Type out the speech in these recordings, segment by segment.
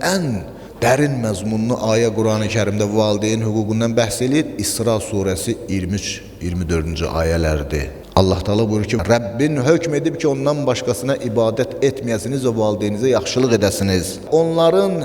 ən dərin məzmunlu ayə Qurani Kərimdə valideyn hüququndan bəhs edir. İsra surəsi 23-24-cü ayələrdir. Allah Teala buyurur ki, Rəbbin hökm edib ki, ondan başqasına ibadət etməyəsiniz və valideyninizə yaxşılıq edəsiniz. Onların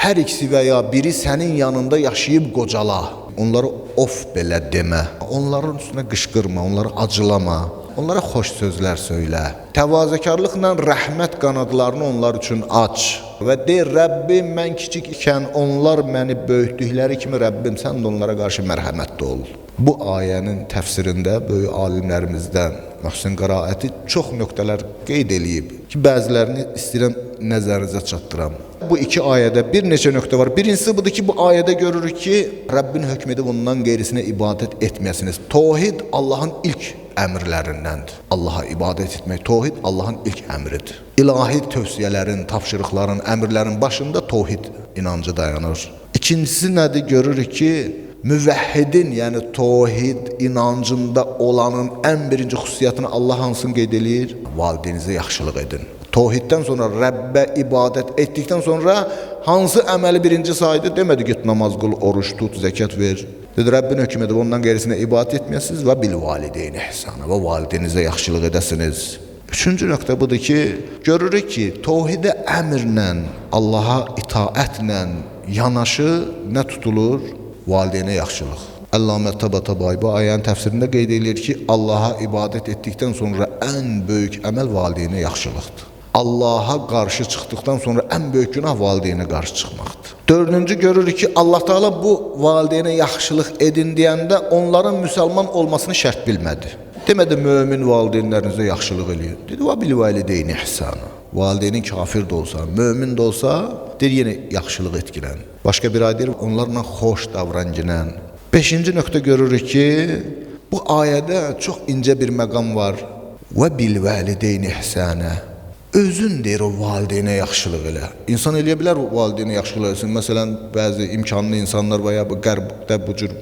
hər ikisi və ya biri sənin yanında yaşayıb qocala. Onlara of belə demə. Onların üstünə qışqırma, onları acılama. Onlara xoş sözlər söylə. Təvazökarlıqla rəhmət qanadlarını onlar üçün aç. Və deyir, Rəbbim, mən kiçik ikən onlar məni böyütdükləri kimi Rəbbim, sən də onlara qarşı mərhəmətli ol. Bu ayənin təfsirində böyük alimlərimizdən Möhsin Qaraəti çox nöqtələr qeyd eləyib ki, bəzilərini istəyirəm nəzərinizə çatdıram. Bu iki ayədə bir neçə nöqtə var. Birincisi budur ki, bu ayədə görürük ki, Rəbbin hökm edib ondan qeyrisinə ibadət etməyəsiniz. Tövhid Allahın ilk əmrlərindəndir. Allaha ibadət etmək, tövhid Allahın ilk əmridir. İlahi tövsiyələrin, tapşırıqların, əmrlərin başında tövhid inancı dayanır. İkincisi nədir? Görürük ki, müvəhhidin, yəni tövhid inancında olanın ən birinci xüsusiyyətini Allah hansını qeyd edir? Valideyninizə yaxşılıq edin. Tövhiddən sonra Rəbbə ibadət etdikdən sonra hansı əməli birinci saydı? Demədi git namaz qıl, oruç tut, zəkat ver. Dedi, Rəbbin hökm edib ondan qeyrisinə ibadət etməyəsiniz və bil valideyn ihsanə və valideyninizə yaxşılıq edəsiniz. Üçüncü nöqtə budur ki, görürük ki, tövhidə əmrlə, Allaha itaətlə yanaşı nə tutulur? Valideynə yaxşılıq. Əllamə Təbatabai bu ayənin təfsirində qeyd edir ki, Allaha ibadət etdikdən sonra ən böyük əməl valideynə yaxşılıqdır. Allaha qarşı çıxdıqdan sonra ən böyük günah valideynə qarşı çıxmaqdır. Dördüncü görürük ki, Allah Teala bu valideynə yaxşılıq edin deyəndə onların müsəlman olmasını şərt bilmədi. Demədi, mömin valideynlərinizə yaxşılıq eləyin. Dedi, və bil valideyni ihsanə. Valideynin kafir də olsa, mömin də olsa, deyir, yenə yaxşılıq etgilən. Başqa bir ayə deyir, onlarla xoş davranginən. Beşinci nöqtə görürük ki, bu ayədə çox incə bir məqam var. Və bil valideyni ihsanə. Özün deyir, o valideynə yaxşılıq elə. İnsan eləyə bilər valideynə yaxşılıq eləsin. Məsələn, bəzi imkanlı insanlar və ya bu qərbdə bu cür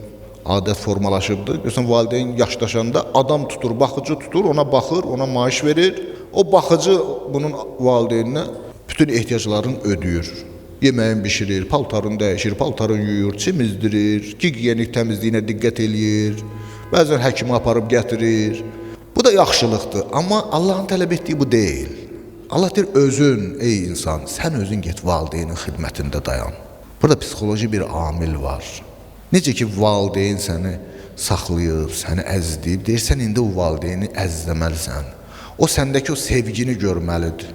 adət formalaşıbdır. Görürsən, valideyn yaşdaşanda adam tutur, baxıcı tutur, ona baxır, ona maaş verir. O baxıcı bunun valideyninə bütün ehtiyaclarını ödəyir. Yeməyin bişirir, paltarını dəyişir, paltarını yuyur, çimizdirir, gigiyenik təmizliyinə diqqət eləyir. Bəzən həkimə aparıb gətirir. Bu da yaxşılıqdır. Amma Allahın tələb etdiyi bu deyil. Allah deyir, özün, ey insan, sən özün get valideynin xidmətində dayan. Burada psixoloji bir amil var. Necə ki, valideyn səni saxlayıb, səni əzləyib, deyirsən, indi o valideyni əzləməlisən. O səndəki o sevgini görməlidir.